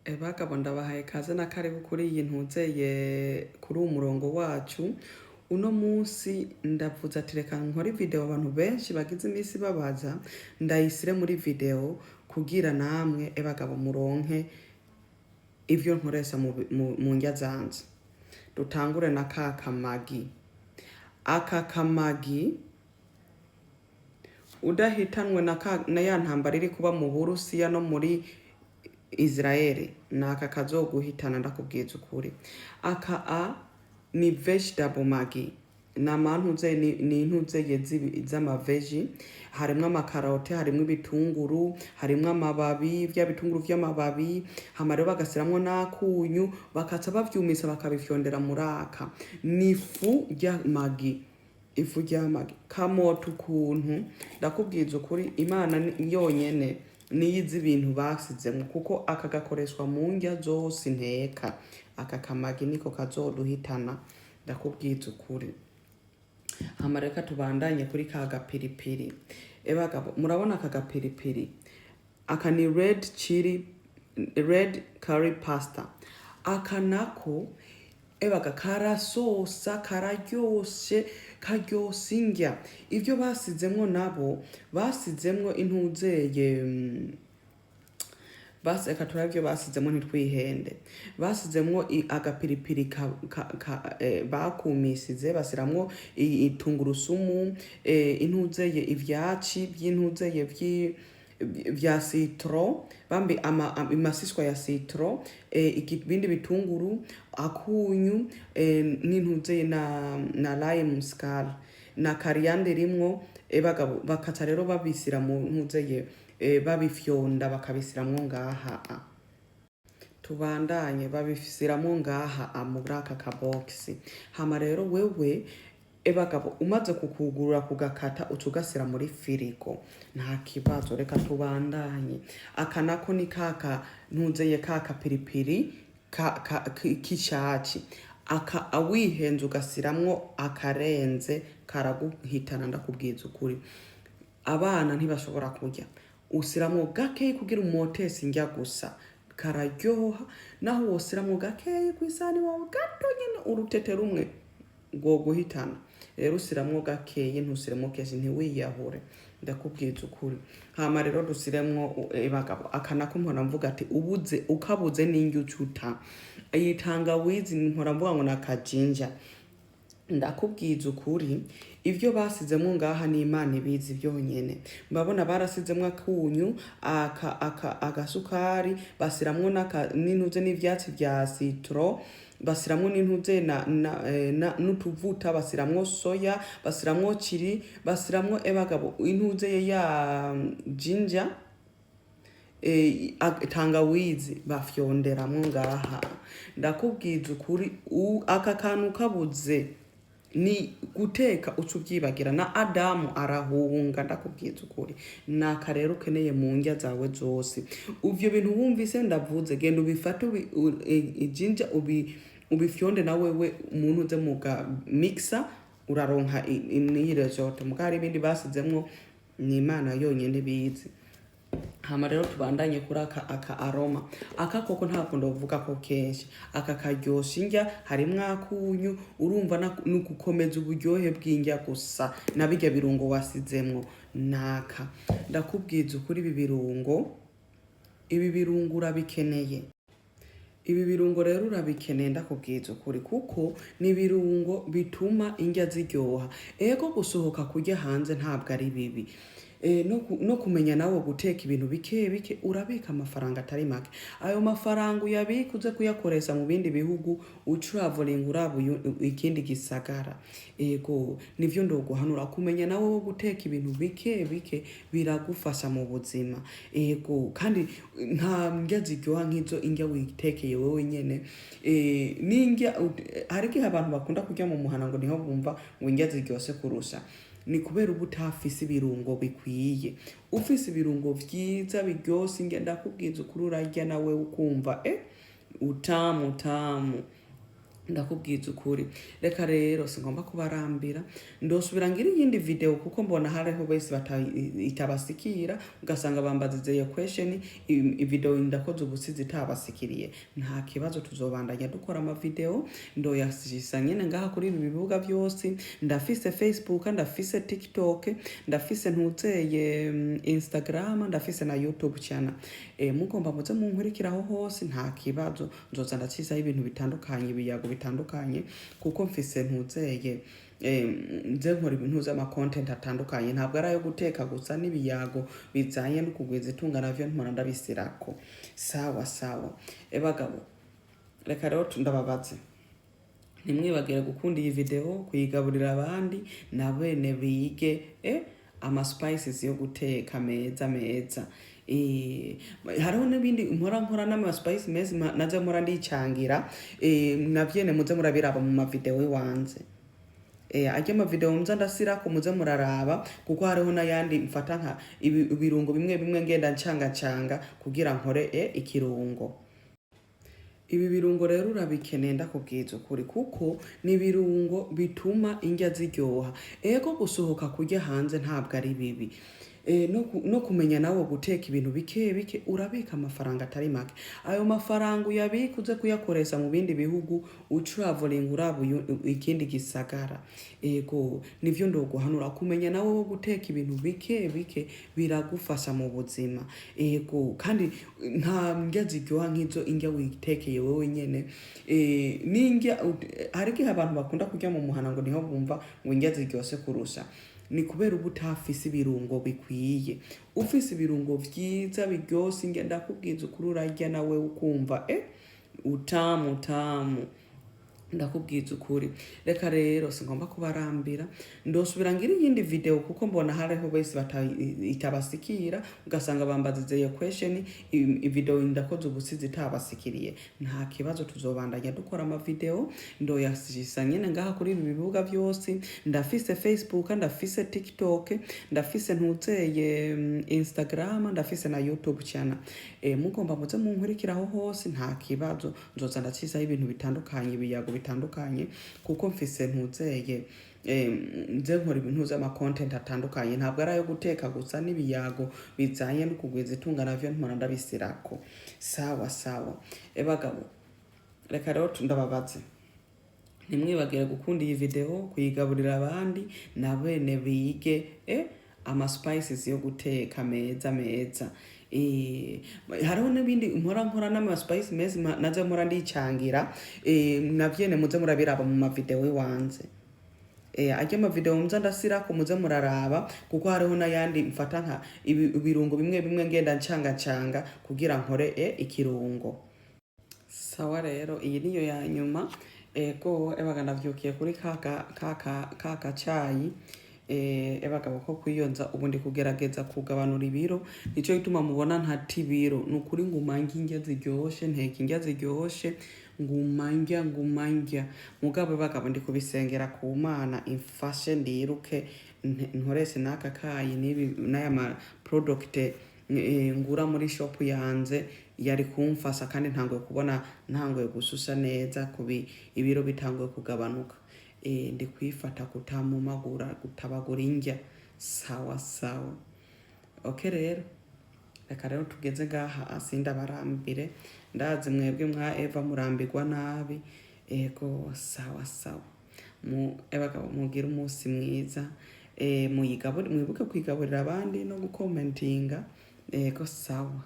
Bagabo ndabahaye kaze na karibu kuri iyi ntuzeye kuri umurongo wacu. Uno munsi ndavuze ati reka nkore video abantu benshi bagize iminsi babaza ndayisire muri video kugira namwe bagabo muronke ivyo nkoresha mu ndya zanje. Dutangure na kakamagi. Aka kamagi udahitanwe na ya ntambara iri kuba mu Burusiya no muri Israeli naka kazoguhitana ndakubwiza ukuri. Aka ni vegetable magi. Namantuze ni intuzeye z'amaveji, harimwo amakarote, harimwo ibitunguru, harimwo amababi, vya bitunguru vy'amababi, hama rero bagasiramwo n'akunyu, bakaca bavyumisa bakabifyondera muraka. Nifu rya magi. Ifu rya magi kamota ukuntu ndakubwiza ukuri Imana yonyene niyizi ibintu basizemwo kuko aka gakoreshwa mu ndya zose nteka. Aka kamagi niko kazoduhitana ndakubwiza ukuri. Hama reka tubandanye kuri ka gapiripiri. Bagabo murabona aka gapiripiri, aka ni red curry pasta. Aka nako karasosa kararyoshe karyosha indya. Ivyo basizemwo nabo basizemwo intuzeye eka turavyo basizemwo ntitwihende. Basizemwo agapiripiri bakumisize basiramwo itungurusumu, intuzeye ivyaci by'intuzeye vya citro, bambi imasishwa ya citro, ibindi bitunguru, akunyu, n'intuzeye na lime scale na coriander rimwo. Bagabo bakaca rero babisira mu ntuzeye babifyonda bakabisiramwo ngaha. Tubandanye babisiramwo ngaha muri aka kaboxi. Hama rero wewe bagabo umaze kukugurura kugakata ucugasira muri firigo nta kibazo. Reka tubandanye. Aka nako ni kaka ntuzeye kaka piripiri k'icaci. Aka awihenze ugasiramwo akarenze karaguhitana ndakubwiza ukuri. Abana ntibashobora kurya. Usiramwo gakeyi kugira umotesi indya gusa. Kararyoha naho wosiramwo gakeyi kwisani wawe gato nyene urutete rumwe ngo guhitana. Rero usiramwo gakeyi ntusiremwo kenshi ntiwiyahure ndakubwiza ukuri. Hama rero dusiremwo bagabo aka nako mpora mvuga ati ukabuze n'indya ucuta. Iyi tangawizi mpora mvuga ngo nakajinja. Ndakubwiza ukuri ivyo basizemwo ngaha ni Imana ibizi byonyene. Mbabona barasizemwo akunyu, agasukari, basiramwo n'intuze n'ivyatsi vya citro, basiramwo n'intuze n'utuvuta, basiramwo soya, basiramwo chili, basiramwo bagabo intuze ya ginger, tangawizi bafyonderamwo ngaha. Ndakubwiza ukuri aka kantu kabuze ni guteka ucuvyibagira na Adamu arahunga ndakubwiza ukuri. Naka rero ukeneye mu ndya zawe zose. Uvyo bintu wumvise ndavuze genda ubifate ginger ubifyonde na wewe umuntu uze muga mixer uraronka inire zote. Mugari ibindi basizemwo ni Imana yonyene bizi. Hama rero tubandanye kuri aka aroma. Aka koko ntabwo ndovuga ko kenshi. Aka karyosha indya harimwo akunyu urumva nugukomeza uburyohe bw'indya gusa nabirya birungo wasizemwo naka. Ndakubwiza ukuri ibi birungo urabikeneye. Ibi birungo rero urabikeneye ndakubwiza ukuri kuko ni birungo bituma indya ziryoha. Ego gusohoka kurya hanze ntabwo ari bibi. No kumenya nawe guteka ibintu bike urabika amafaranga atari make. Ayo mafaranga uyabika uze kuyakoresha mu bindi bihugu utraveling urabu ikindi gisagara. Ego nivyo ndoguhanura kumenya nawe guteka ibintu bike biragufasha mu buzima. Ego kandi nta ndya ziryoha nk'izo indya witekeye wewe nyene. N'indya hariko abantu bakunda kurya mu muhana ngo niho bumva ngo indya ziryoshe kurusha. Ni kubera uba utafise ibirungo bikwiye. Ufise ibirungo vyiza biryoshe indya ndakubwiza ukuri urarya nawe ukumva utamu. ndakubwiza ukuri. Reka rero singomba kubarambira, ndosubira ngira iyindi video kuko mbona hariho bese itabasikira, ugasanga bambazize iyo question, video ndakoze ubusizi itabasikiriye. Nta kibazo, tuzobandanya dukora ama video, ndoyasisa nyene ngaha kuri ibi bibuga byose. Ndafise Facebook, ndafise TikTok, ndafise ntuzeye Instagram, ndafise na YouTube channel. Mugomba muze munkurikiraho hose, nta kibazo, nzoza ndacisaho ibintu bitandukanye, ibiyago bitandukanye, kuko mfise ntuzeye nze nkora ibintu z'ama content atandukanye, ntabwo ari ayo guteka gusa, n'ibiyago bizanye no kugwiza itunga navyo mpora ndabisirako. Sawa sawa. Bagabo, reka rero ndababaze, nimwibagire gukunda iyi video, kuyigaburira abandi na bene bige ama spices yo guteka meza meza. Hariho n'ibindi nkora n'ama spice meza naje mura ndicangira, navyene muze murabiraba mu ma video iwanze. Ajya ama video mza ndasirako muze muraraba, kuko hariho n'ayandi mfata nka ibirungo bimwe bimwe ngenda ncanga kugira nkore ikirungo. Ibi birungo rero urabikeneye ndakubwiza ukuri, kuko ni birungo bituma indya ziryoha. Ego gusohoka kujya hanze ntabwo ari bibi. No kumenya nawe guteka ibintu bike urabika amafaranga atari make. Ayo mafaranga uyabika uze kuyakoresha mu bindi bihugu, utraveling urabu ikindi gisagara. Ego nivyo ndoguhanura, kumenya nawe guteka ibintu bike biragufasha mu buzima. Ego kandi nta ndya ziryoha nk'izo indya witekeye wewe nyene. N'indya hariki abantu bakunda kurya mu muhana ngo niho bumva ngo indya ziryose kurusha. Ni kubera uba utafise ibirungo bikwiye. Ufise ibirungo vyiza biryose, ngenda kubwiza ukuri urarya nawe ukumva utamu. Ndakubwiza ukuri. Reka rero singomba kubarambira, ndosubira ngira iyindi video kuko mbona hariho bese itabasikira, ugasanga bambazize iyo question, video ndakoze ubusizi itabasikiriye. Nta kibazo, tuzobandanya dukora ama video, ndoyasisa nyene ngaha kuri ibi bibuga byose. Ndafise Facebook, ndafise TikTok, ndafise ntuzeye Instagram, ndafise na YouTube channel. Mugomba muze munkurikiraho hose, nta kibazo, nzoza ndacisaho ibintu bitandukanye, ibiyago bitandukanye, kuko mfise ntuzeye nze nkora ibintu z'ama content atandukanye, ntabwo ari ayo guteka gusa, n'ibiyago bizanye no kugwiza itunga navyo mpora ndabisirako. Sawa sawa. Bagabo, reka rero ndababaze, nimwibagire gukunda iyi video, kuyigaburira abandi na bene bige ama spices yo guteka meza meza. Hariho n'ibindi nkora n'ama spice meza naje mura ndicangira, navyene muze murabiraba mu ma video iwanze. Ajya ama video mza ndasirako muze muraraba, kuko hariho n'ayandi mfata nka ibirungo bimwe bimwe ngenda ncanga kugira nkore ikirungo. Sawa rero, iyi niyo ya nyuma. Ego navyukiye kuri kaka cayi. Bagabo ko kwiyonza ubundi kugerageza kugabanura ibiro, nico gituma mubona ntati ibiro. Nukuri ngumanga indya ziryoshe, nteka indya ziryoshe, ngumanga. Mugabo bagabo ndi kubisengera ku Mana imfashe ndiruke nkoreshe n'aka kayi n'aya ma product ngura muri shop yanze, yari kumfasha kandi ntangoye kubona ntangoye gususa neza, kubi ibiro bitangoye kugabanuka. Ndi kwifata kutamumagura, gutabagura indya. Sawa sawa. Okay rero, reka rero tugeze ngaha, asinda barambire, ndazi mwebwe mwa Eva murambirwa nabi. Ego sawa sawa. Bagabo mugira umunsi mwiza, mwibuke kwigaburira abandi no gukomentinga. Ego sawa.